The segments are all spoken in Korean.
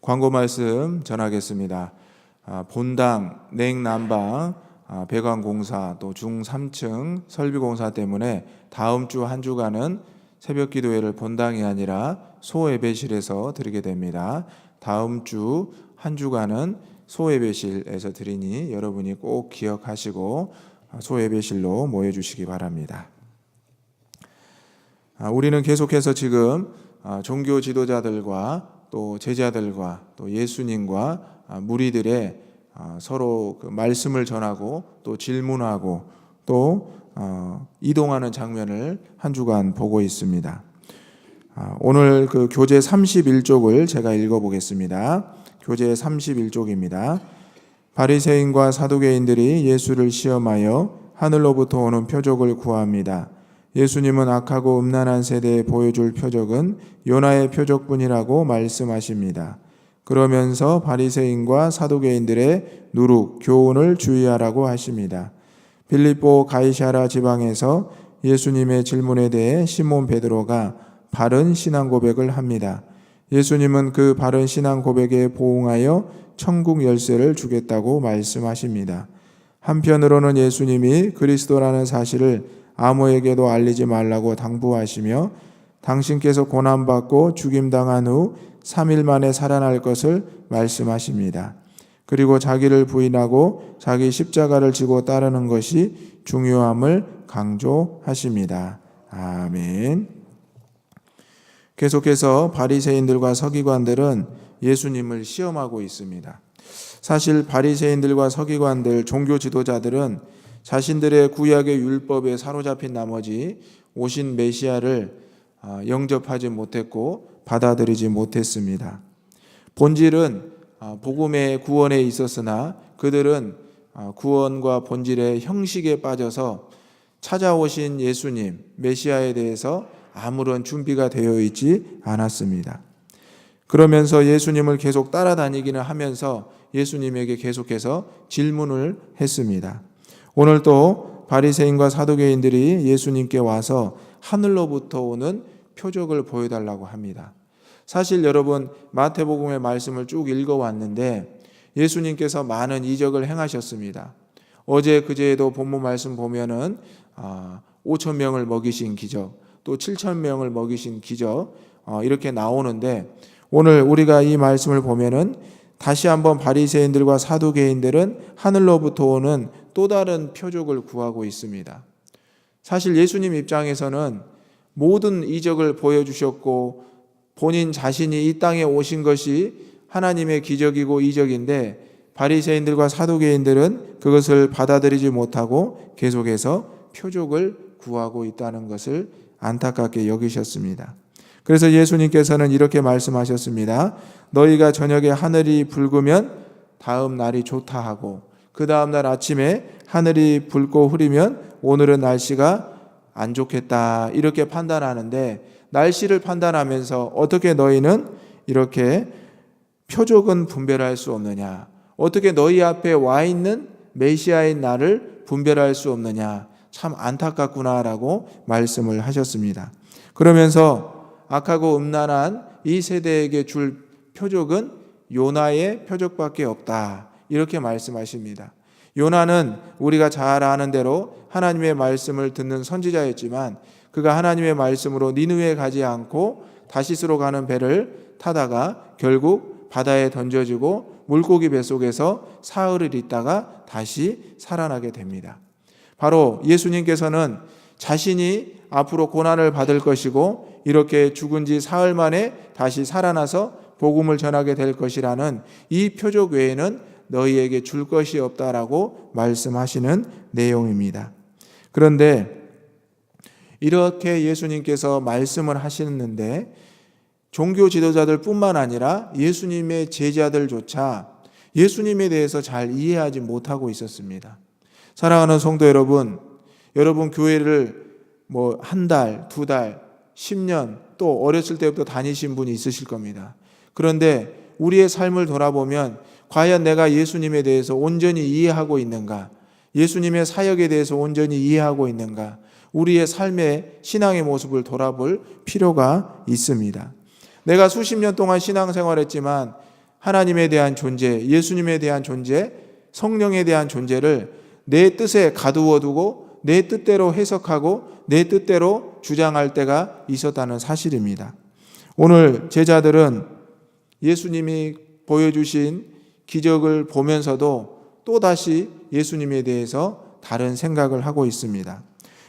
광고 말씀 전하겠습니다. 본당, 냉난방, 배관공사, 또 중3층 설비공사 때문에 다음 주 한 주간은 새벽 기도회를 본당이 아니라 소예배실에서 드리게 됩니다. 다음 주 한 주간은 소예배실에서 드리니 여러분이 꼭 기억하시고 소예배실로 모여주시기 바랍니다. 우리는 계속해서 지금 종교 지도자들과 또 제자들과 또 예수님과 무리들의 서로 그 말씀을 전하고 또 질문하고 또 이동하는 장면을 한 주간 보고 있습니다. 오늘 그 교재 31쪽을 제가 읽어보겠습니다. 교재 31쪽입니다. 바리새인과 사두개인들이 예수를 시험하여 하늘로부터 오는 표적을 구합니다. 예수님은 악하고 음란한 세대에 보여줄 표적은 요나의 표적뿐이라고 말씀하십니다. 그러면서 바리새인과 사두개인들의 누룩, 교훈을 주의하라고 하십니다. 빌립보 가이사랴 지방에서 예수님의 질문에 대해 시몬 베드로가 바른 신앙 고백을 합니다. 예수님은 그 바른 신앙 고백에 보응하여 천국 열쇠를 주겠다고 말씀하십니다. 한편으로는 예수님이 그리스도라는 사실을 아무에게도 알리지 말라고 당부하시며 당신께서 고난받고 죽임당한 후 3일 만에 살아날 것을 말씀하십니다. 그리고 자기를 부인하고 자기 십자가를 지고 따르는 것이 중요함을 강조하십니다. 아멘. 계속해서 바리새인들과 서기관들은 예수님을 시험하고 있습니다. 사실 바리새인들과 서기관들, 종교 지도자들은 자신들의 구약의 율법에 사로잡힌 나머지 오신 메시아를 영접하지 못했고 받아들이지 못했습니다. 본질은 복음의 구원에 있었으나 그들은 구원과 본질의 형식에 빠져서 찾아오신 예수님, 메시아에 대해서 아무런 준비가 되어 있지 않았습니다. 그러면서 예수님을 계속 따라다니기는 하면서 예수님에게 계속해서 질문을 했습니다. 오늘 또 바리새인과 사두개인들이 예수님께 와서 하늘로부터 오는 표적을 보여달라고 합니다. 사실 여러분 마태복음의 말씀을 쭉 읽어왔는데 예수님께서 많은 이적을 행하셨습니다. 어제 그제에도 본문 말씀 보면은 5천 명을 먹이신 기적, 또 7천 명을 먹이신 기적 이렇게 나오는데 오늘 우리가 이 말씀을 보면은 다시 한번 바리새인들과 사두개인들은 하늘로부터 오는 또 다른 표적을 구하고 있습니다. 사실 예수님 입장에서는 모든 이적을 보여주셨고 본인 자신이 이 땅에 오신 것이 하나님의 기적이고 이적인데 바리새인들과 사두개인들은 그것을 받아들이지 못하고 계속해서 표적을 구하고 있다는 것을 안타깝게 여기셨습니다. 그래서 예수님께서는 이렇게 말씀하셨습니다. 너희가 저녁에 하늘이 붉으면 다음 날이 좋다 하고 그 다음 날 아침에 하늘이 붉고 흐리면 오늘은 날씨가 안 좋겠다 이렇게 판단하는데 날씨를 판단하면서 어떻게 너희는 이렇게 표적은 분별할 수 없느냐, 어떻게 너희 앞에 와 있는 메시아인 나를 분별할 수 없느냐, 참 안타깝구나라고 말씀을 하셨습니다. 그러면서 악하고 음란한 이 세대에게 줄 표적은 요나의 표적밖에 없다 이렇게 말씀하십니다. 요나는 우리가 잘 아는 대로 하나님의 말씀을 듣는 선지자였지만 그가 하나님의 말씀으로 니느웨에 가지 않고 다시스로 가는 배를 타다가 결국 바다에 던져지고 물고기 뱃속에서 사흘을 있다가 다시 살아나게 됩니다. 바로 예수님께서는 자신이 앞으로 고난을 받을 것이고 이렇게 죽은 지 사흘 만에 다시 살아나서 복음을 전하게 될 것이라는 이 표적 외에는 너희에게 줄 것이 없다라고 말씀하시는 내용입니다. 그런데 이렇게 예수님께서 말씀을 하시는데 종교 지도자들 뿐만 아니라 예수님의 제자들조차 예수님에 대해서 잘 이해하지 못하고 있었습니다. 사랑하는 성도 여러분, 여러분 교회를 한 달, 두 달, 10년 또 어렸을 때부터 다니신 분이 있으실 겁니다. 그런데 우리의 삶을 돌아보면 과연 내가 예수님에 대해서 온전히 이해하고 있는가? 예수님의 사역에 대해서 온전히 이해하고 있는가? 우리의 삶의 신앙의 모습을 돌아볼 필요가 있습니다. 내가 수십 년 동안 신앙생활했지만 하나님에 대한 존재, 예수님에 대한 존재, 성령에 대한 존재를 내 뜻에 가두어 두고 내 뜻대로 해석하고 내 뜻대로 주장할 때가 있었다는 사실입니다. 오늘 제자들은 예수님이 보여주신 기적을 보면서도 또다시 예수님에 대해서 다른 생각을 하고 있습니다.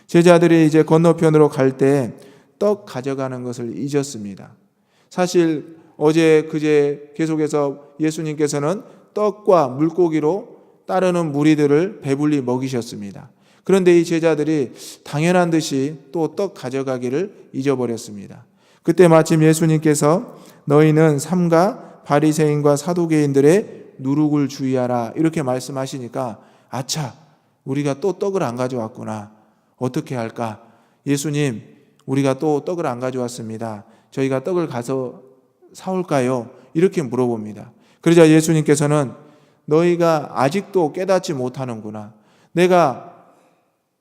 제자들이 이제 건너편으로 갈 때 떡 가져가는 것을 잊었습니다. 사실 어제 그제 계속해서 예수님께서는 떡과 물고기로 따르는 무리들을 배불리 먹이셨습니다. 그런데 이 제자들이 당연한 듯이 또 떡 가져가기를 잊어버렸습니다. 그때 마침 예수님께서 너희는 삼가 바리새인과 사두개인들의 누룩을 주의하라 이렇게 말씀하시니까 아차, 우리가 또 떡을 안 가져왔구나. 어떻게 할까? 예수님, 우리가 또 떡을 안 가져왔습니다. 저희가 떡을 가서 사올까요? 이렇게 물어봅니다. 그러자 예수님께서는 너희가 아직도 깨닫지 못하는구나. 내가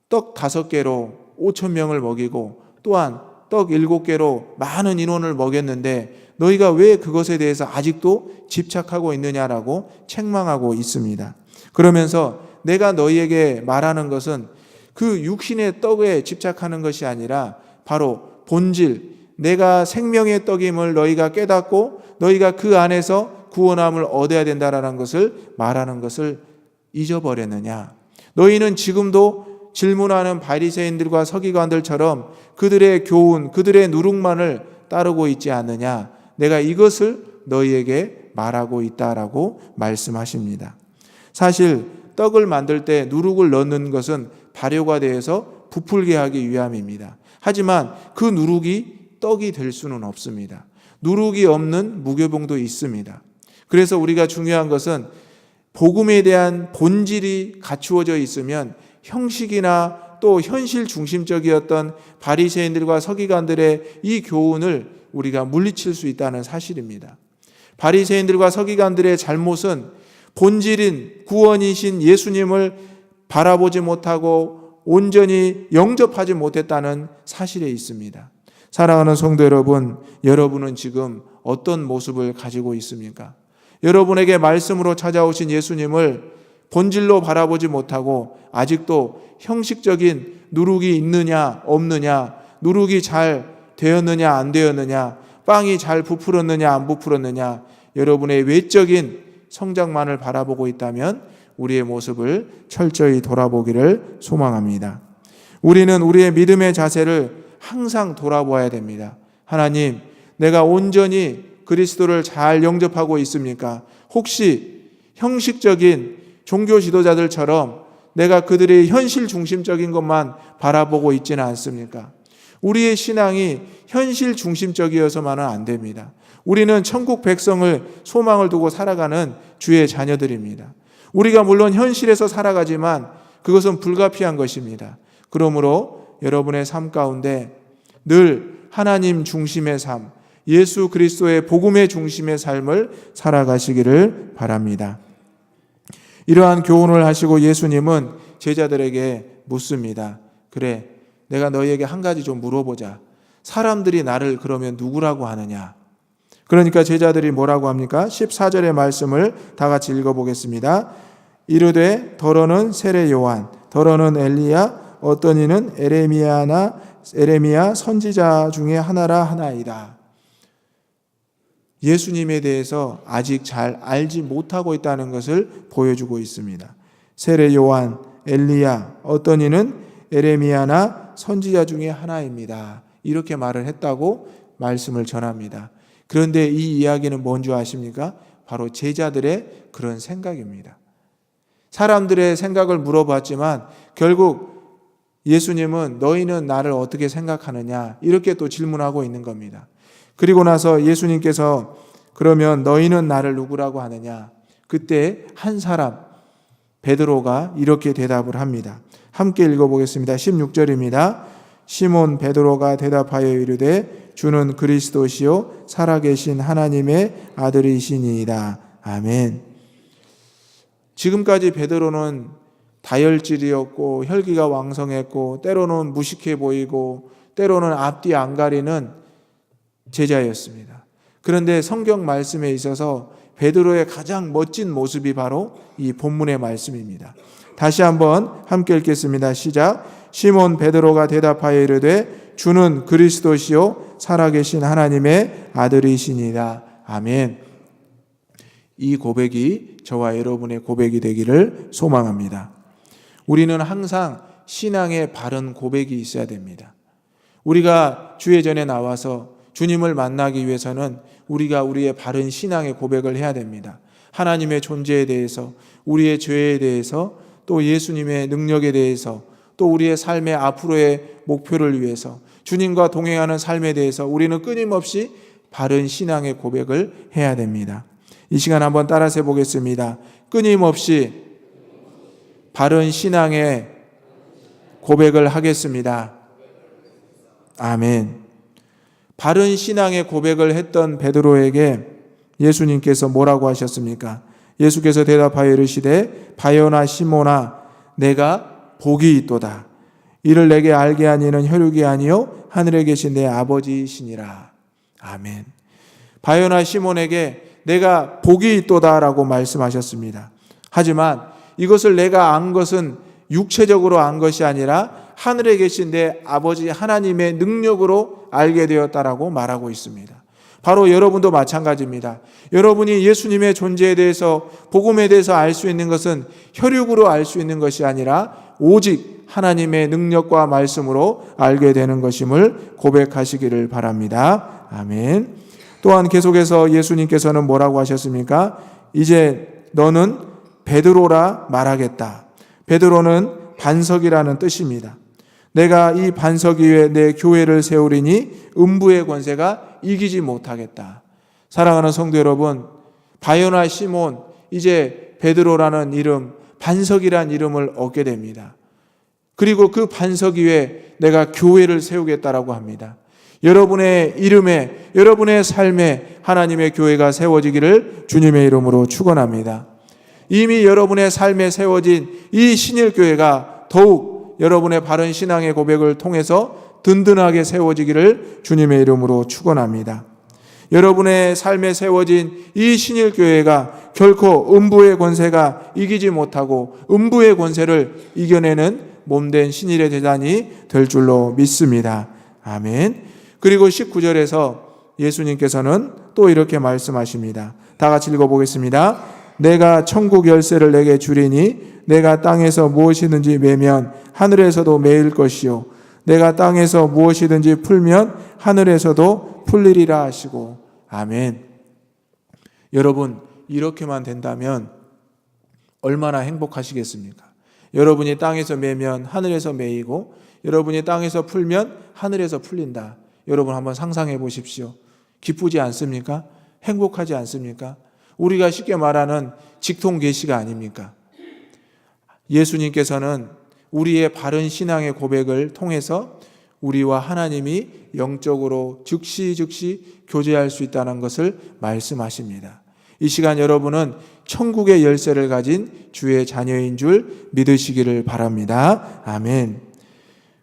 떡 5개로 5,000명을 먹이고 또한 떡 7개로 많은 인원을 먹였는데 너희가 왜 그것에 대해서 아직도 집착하고 있느냐라고 책망하고 있습니다. 그러면서 내가 너희에게 말하는 것은 그 육신의 떡에 집착하는 것이 아니라 바로 본질, 내가 생명의 떡임을 너희가 깨닫고 너희가 그 안에서 구원함을 얻어야 된다라는 것을 말하는 것을 잊어버렸느냐. 너희는 지금도 질문하는 바리새인들과 서기관들처럼 그들의 교훈, 그들의 누룩만을 따르고 있지 않느냐. 내가 이것을 너희에게 말하고 있다라고 말씀하십니다. 사실 떡을 만들 때 누룩을 넣는 것은 발효가 되어서 부풀게 하기 위함입니다. 하지만 그 누룩이 떡이 될 수는 없습니다. 누룩이 없는 무교병도 있습니다. 그래서 우리가 중요한 것은 복음에 대한 본질이 갖추어져 있으면 형식이나 또 현실 중심적이었던 바리새인들과 서기관들의 이 교훈을 우리가 물리칠 수 있다는 사실입니다. 바리새인들과 서기관들의 잘못은 본질인 구원이신 예수님을 바라보지 못하고 온전히 영접하지 못했다는 사실에 있습니다. 사랑하는 성도 여러분, 여러분은 지금 어떤 모습을 가지고 있습니까? 여러분에게 말씀으로 찾아오신 예수님을 본질로 바라보지 못하고 아직도 형식적인 누룩이 있느냐 없느냐, 누룩이 잘 되었느냐 안 되었느냐, 빵이 잘 부풀었느냐 안 부풀었느냐, 여러분의 외적인 성장만을 바라보고 있다면 우리의 모습을 철저히 돌아보기를 소망합니다. 우리는 우리의 믿음의 자세를 항상 돌아보아야 됩니다. 하나님, 내가 온전히 그리스도를 잘 영접하고 있습니까? 혹시 형식적인 종교 지도자들처럼 내가 그들의 현실 중심적인 것만 바라보고 있지는 않습니까? 우리의 신앙이 현실 중심적이어서만은 안 됩니다. 우리는 천국 백성을 소망을 두고 살아가는 주의 자녀들입니다. 우리가 물론 현실에서 살아가지만 그것은 불가피한 것입니다. 그러므로 여러분의 삶 가운데 늘 하나님 중심의 삶, 예수 그리스도의 복음의 중심의 삶을 살아가시기를 바랍니다. 이러한 교훈을 하시고 예수님은 제자들에게 묻습니다. 그래, 내가 너희에게 한 가지 좀 물어보자. 사람들이 나를 그러면 누구라고 하느냐? 그러니까 제자들이 뭐라고 합니까? 14절의 말씀을 다 같이 읽어보겠습니다. 이르되 더러는 세례 요한, 더러는 엘리야, 어떤 이는 에레미야 선지자 중에 하나라 하나이다. 예수님에 대해서 아직 잘 알지 못하고 있다는 것을 보여주고 있습니다. 세례 요한, 엘리야, 어떤 이는 에레미야나 선지자 중에 하나입니다. 이렇게 말을 했다고 말씀을 전합니다. 그런데 이 이야기는 뭔지 아십니까? 바로 제자들의 그런 생각입니다. 사람들의 생각을 물어봤지만 결국 예수님은 너희는 나를 어떻게 생각하느냐 이렇게 또 질문하고 있는 겁니다. 그리고 나서 예수님께서 그러면 너희는 나를 누구라고 하느냐? 그때 한 사람 베드로가 이렇게 대답을 합니다. 함께 읽어보겠습니다. 16절입니다. 시몬 베드로가 대답하여 이르되 주는 그리스도시요 살아계신 하나님의 아들이시니이다. 아멘. 지금까지 베드로는 다혈질이었고 혈기가 왕성했고 때로는 무식해 보이고 때로는 앞뒤 안 가리는 제자였습니다. 그런데 성경 말씀에 있어서 베드로의 가장 멋진 모습이 바로 이 본문의 말씀입니다. 다시 한번 함께 읽겠습니다. 시작. 시몬 베드로가 대답하여 이르되 주는 그리스도시요 살아계신 하나님의 아들이시니라. 아멘. 이 고백이 저와 여러분의 고백이 되기를 소망합니다. 우리는 항상 신앙의 바른 고백이 있어야 됩니다. 우리가 주의 전에 나와서 주님을 만나기 위해서는 우리가 우리의 바른 신앙의 고백을 해야 됩니다. 하나님의 존재에 대해서, 우리의 죄에 대해서, 또 예수님의 능력에 대해서, 또 우리의 삶의 앞으로의 목표를 위해서, 주님과 동행하는 삶에 대해서 우리는 끊임없이 바른 신앙의 고백을 해야 됩니다. 이 시간 한번 따라서 해보겠습니다. 끊임없이 바른 신앙의 고백을 하겠습니다. 아멘. 바른 신앙의 고백을 했던 베드로에게 예수님께서 뭐라고 하셨습니까? 예수께서 대답하여 이르시되 바요나 시몬아 내가 복이 있도다. 이를 내게 알게 한 이는 혈육이 아니요 하늘에 계신 내 아버지이시니라. 아멘. 바요나 시몬에게 내가 복이 있도다라고 말씀하셨습니다. 하지만 이것을 내가 안 것은 육체적으로 안 것이 아니라 하늘에 계신 내 아버지 하나님의 능력으로 알게 되었다라고 말하고 있습니다. 바로 여러분도 마찬가지입니다. 여러분이 예수님의 존재에 대해서, 복음에 대해서 알 수 있는 것은 혈육으로 알 수 있는 것이 아니라 오직 하나님의 능력과 말씀으로 알게 되는 것임을 고백하시기를 바랍니다. 아멘. 또한 계속해서 예수님께서는 뭐라고 하셨습니까? 이제 너는 베드로라 말하겠다. 베드로는 반석이라는 뜻입니다. 내가 이 반석 위에 내 교회를 세우리니 음부의 권세가 이기지 못하겠다. 사랑하는 성도 여러분, 바요나 시몬, 이제 베드로라는 이름, 반석이란 이름을 얻게 됩니다. 그리고 그 반석 위에 내가 교회를 세우겠다라고 합니다. 여러분의 이름에, 여러분의 삶에 하나님의 교회가 세워지기를 주님의 이름으로 축원합니다. 이미 여러분의 삶에 세워진 이 신일교회가 더욱 여러분의 바른 신앙의 고백을 통해서 든든하게 세워지기를 주님의 이름으로 축원합니다. 여러분의 삶에 세워진 이 신일교회가 결코 음부의 권세가 이기지 못하고 음부의 권세를 이겨내는 몸된 신일의 제단이 될 줄로 믿습니다. 아멘. 그리고 19절에서 예수님께서는 또 이렇게 말씀하십니다. 다 같이 읽어보겠습니다. 내가 천국 열쇠를 내게 주리니 내가 땅에서 무엇이든지 매면 하늘에서도 매일 것이요 내가 땅에서 무엇이든지 풀면 하늘에서도 풀리리라 하시고. 아멘. 여러분, 이렇게만 된다면 얼마나 행복하시겠습니까? 여러분이 땅에서 매면 하늘에서 매이고 여러분이 땅에서 풀면 하늘에서 풀린다. 여러분 한번 상상해 보십시오. 기쁘지 않습니까? 행복하지 않습니까? 우리가 쉽게 말하는 직통 계시가 아닙니까? 예수님께서는 우리의 바른 신앙의 고백을 통해서 우리와 하나님이 영적으로 즉시 교제할 수 있다는 것을 말씀하십니다. 이 시간 여러분은 천국의 열쇠를 가진 주의 자녀인 줄 믿으시기를 바랍니다. 아멘.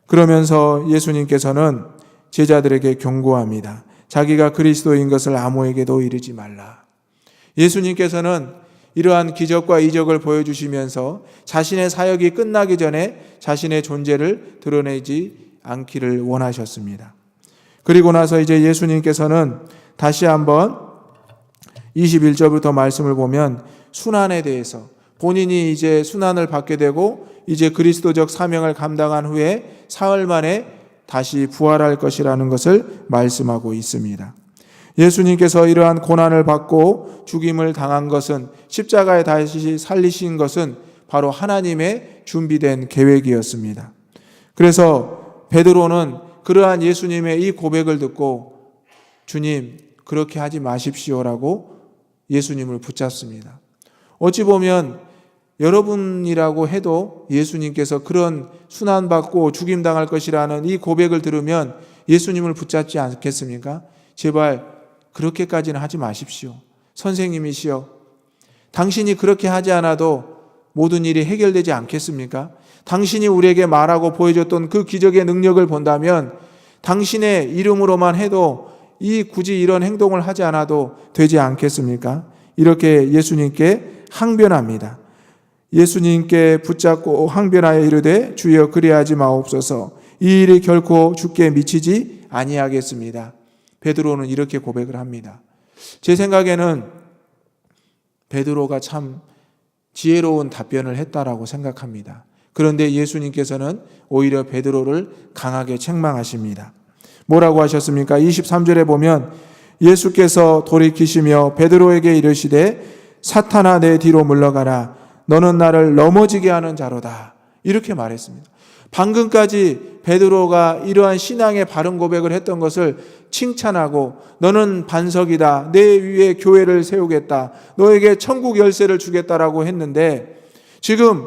그러면서 예수님께서는 제자들에게 경고합니다. 자기가 그리스도인 것을 아무에게도 이르지 말라. 예수님께서는 이러한 기적과 이적을 보여주시면서 자신의 사역이 끝나기 전에 자신의 존재를 드러내지 않기를 원하셨습니다. 그리고 나서 이제 예수님께서는 다시 한번 21절부터 말씀을 보면 순환에 대해서, 본인이 이제 순환을 받게 되고 이제 그리스도적 사명을 감당한 후에 사흘 만에 다시 부활할 것이라는 것을 말씀하고 있습니다. 예수님께서 이러한 고난을 받고 죽임을 당한 것은, 십자가에 다시 살리신 것은 바로 하나님의 준비된 계획이었습니다. 그래서 베드로는 그러한 예수님의 이 고백을 듣고 주님, 그렇게 하지 마십시오라고 예수님을 붙잡습니다. 어찌 보면 여러분이라고 해도 예수님께서 그런 순환받고 죽임당할 것이라는 이 고백을 들으면 예수님을 붙잡지 않겠습니까? 제발 그렇게까지는 하지 마십시오. 선생님이시여, 당신이 그렇게 하지 않아도 모든 일이 해결되지 않겠습니까? 당신이 우리에게 말하고 보여줬던 그 기적의 능력을 본다면 당신의 이름으로만 해도 굳이 이런 행동을 하지 않아도 되지 않겠습니까? 이렇게 예수님께 항변합니다. 예수님께 붙잡고 항변하여 이르되 주여 그리하지 마옵소서. 이 일이 결코 주께 미치지 아니하겠습니다. 베드로는 이렇게 고백을 합니다. 제 생각에는 베드로가 참 지혜로운 답변을 했다라고 생각합니다. 그런데 예수님께서는 오히려 베드로를 강하게 책망하십니다. 뭐라고 하셨습니까? 23절에 보면 예수께서 돌이키시며 베드로에게 이르시되 사탄아 내 뒤로 물러가라. 너는 나를 넘어지게 하는 자로다. 이렇게 말했습니다. 방금까지 베드로가 이러한 신앙의 바른 고백을 했던 것을 칭찬하고 너는 반석이다. 내 위에 교회를 세우겠다. 너에게 천국 열쇠를 주겠다라고 했는데 지금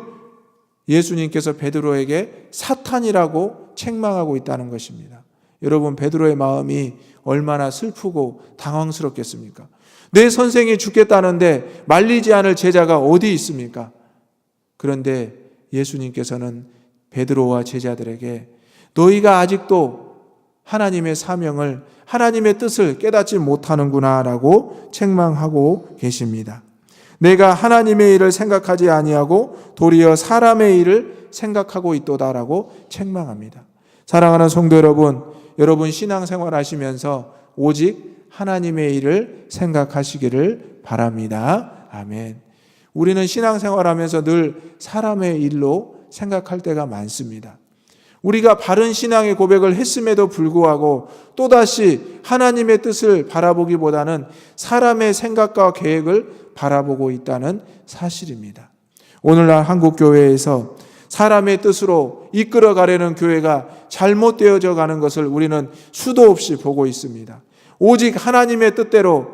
예수님께서 베드로에게 사탄이라고 책망하고 있다는 것입니다. 여러분, 베드로의 마음이 얼마나 슬프고 당황스럽겠습니까? 내 선생이 죽겠다는데 말리지 않을 제자가 어디 있습니까? 그런데 예수님께서는 베드로와 제자들에게 너희가 아직도 하나님의 사명을, 하나님의 뜻을 깨닫지 못하는구나 라고 책망하고 계십니다. 내가 하나님의 일을 생각하지 아니하고 도리어 사람의 일을 생각하고 있도다라고 책망합니다. 사랑하는 성도 여러분, 여러분 신앙생활 하시면서 오직 하나님의 일을 생각하시기를 바랍니다. 아멘. 우리는 신앙생활 하면서 늘 사람의 일로 생각할 때가 많습니다. 우리가 바른 신앙의 고백을 했음에도 불구하고 또다시 하나님의 뜻을 바라보기보다는 사람의 생각과 계획을 바라보고 있다는 사실입니다. 오늘날 한국교회에서 사람의 뜻으로 이끌어가려는 교회가 잘못되어져 가는 것을 우리는 수도 없이 보고 있습니다. 오직 하나님의 뜻대로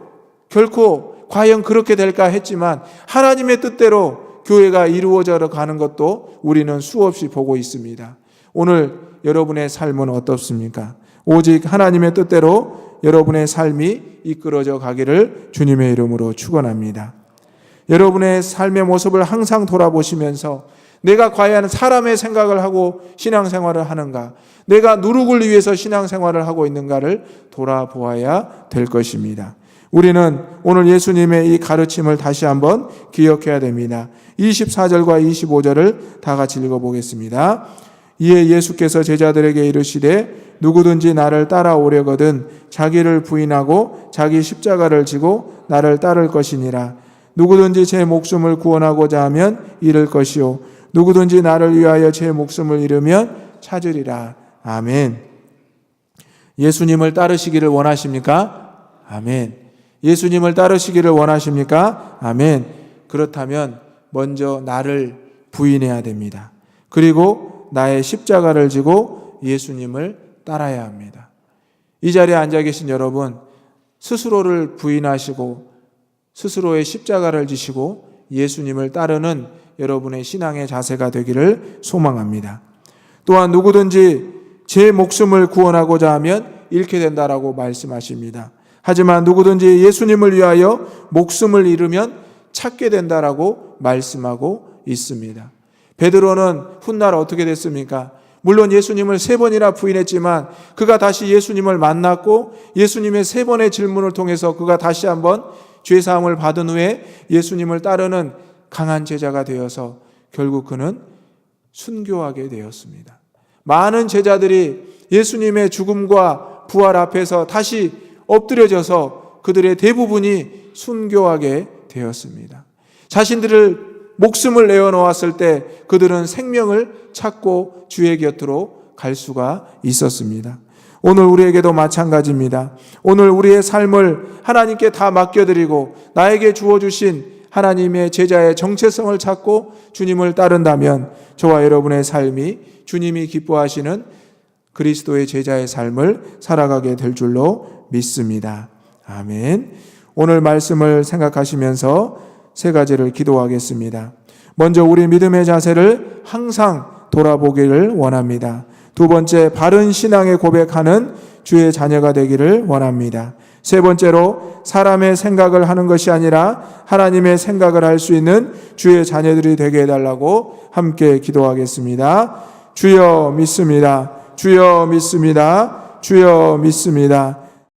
결코 과연 그렇게 될까 했지만 하나님의 뜻대로 교회가 이루어져 가는 것도 우리는 수없이 보고 있습니다. 오늘 여러분의 삶은 어떻습니까? 오직 하나님의 뜻대로 여러분의 삶이 이끌어져 가기를 주님의 이름으로 축원합니다. 여러분의 삶의 모습을 항상 돌아보시면서 내가 과연 사람의 생각을 하고 신앙생활을 하는가, 내가 누룩을 위해서 신앙생활을 하고 있는가를 돌아보아야 될 것입니다. 우리는 오늘 예수님의 이 가르침을 다시 한번 기억해야 됩니다. 24절과 25절을 다 같이 읽어보겠습니다. 이에 예수께서 제자들에게 이르시되 누구든지 나를 따라오려거든 자기를 부인하고 자기 십자가를 지고 나를 따를 것이니라. 누구든지 제 목숨을 구원하고자 하면 잃을 것이요 누구든지 나를 위하여 제 목숨을 잃으면 찾으리라. 아멘. 예수님을 따르시기를 원하십니까? 아멘. 예수님을 따르시기를 원하십니까? 아멘. 그렇다면 먼저 나를 부인해야 됩니다. 그리고 나의 십자가를 지고 예수님을 따라야 합니다. 이 자리에 앉아 계신 여러분, 스스로를 부인하시고 스스로의 십자가를 지시고 예수님을 따르는 여러분의 신앙의 자세가 되기를 소망합니다. 또한 누구든지 제 목숨을 구원하고자 하면 잃게 된다라고 말씀하십니다. 하지만 누구든지 예수님을 위하여 목숨을 잃으면 찾게 된다라고 말씀하고 있습니다. 베드로는 훗날 어떻게 됐습니까? 물론 예수님을 3번이나 부인했지만 그가 다시 예수님을 만났고 예수님의 3번의 질문을 통해서 그가 다시 한번 죄사함을 받은 후에 예수님을 따르는 강한 제자가 되어서 결국 그는 순교하게 되었습니다. 많은 제자들이 예수님의 죽음과 부활 앞에서 다시 엎드려져서 그들의 대부분이 순교하게 되었습니다. 자신들을 목숨을 내어놓았을 때 그들은 생명을 찾고 주의 곁으로 갈 수가 있었습니다. 오늘 우리에게도 마찬가지입니다. 오늘 우리의 삶을 하나님께 다 맡겨드리고 나에게 주어주신 하나님의 제자의 정체성을 찾고 주님을 따른다면 저와 여러분의 삶이 주님이 기뻐하시는 그리스도의 제자의 삶을 살아가게 될 줄로 믿습니다. 아멘. 오늘 말씀을 생각하시면서 3가지를 기도하겠습니다. 먼저 우리 믿음의 자세를 항상 돌아보기를 원합니다. 2번째, 바른 신앙의 고백하는 주의 자녀가 되기를 원합니다. 3번째로 사람의 생각을 하는 것이 아니라 하나님의 생각을 할 수 있는 주의 자녀들이 되게 해달라고 함께 기도하겠습니다. 주여 믿습니다. 주여 믿습니다. 주여 믿습니다.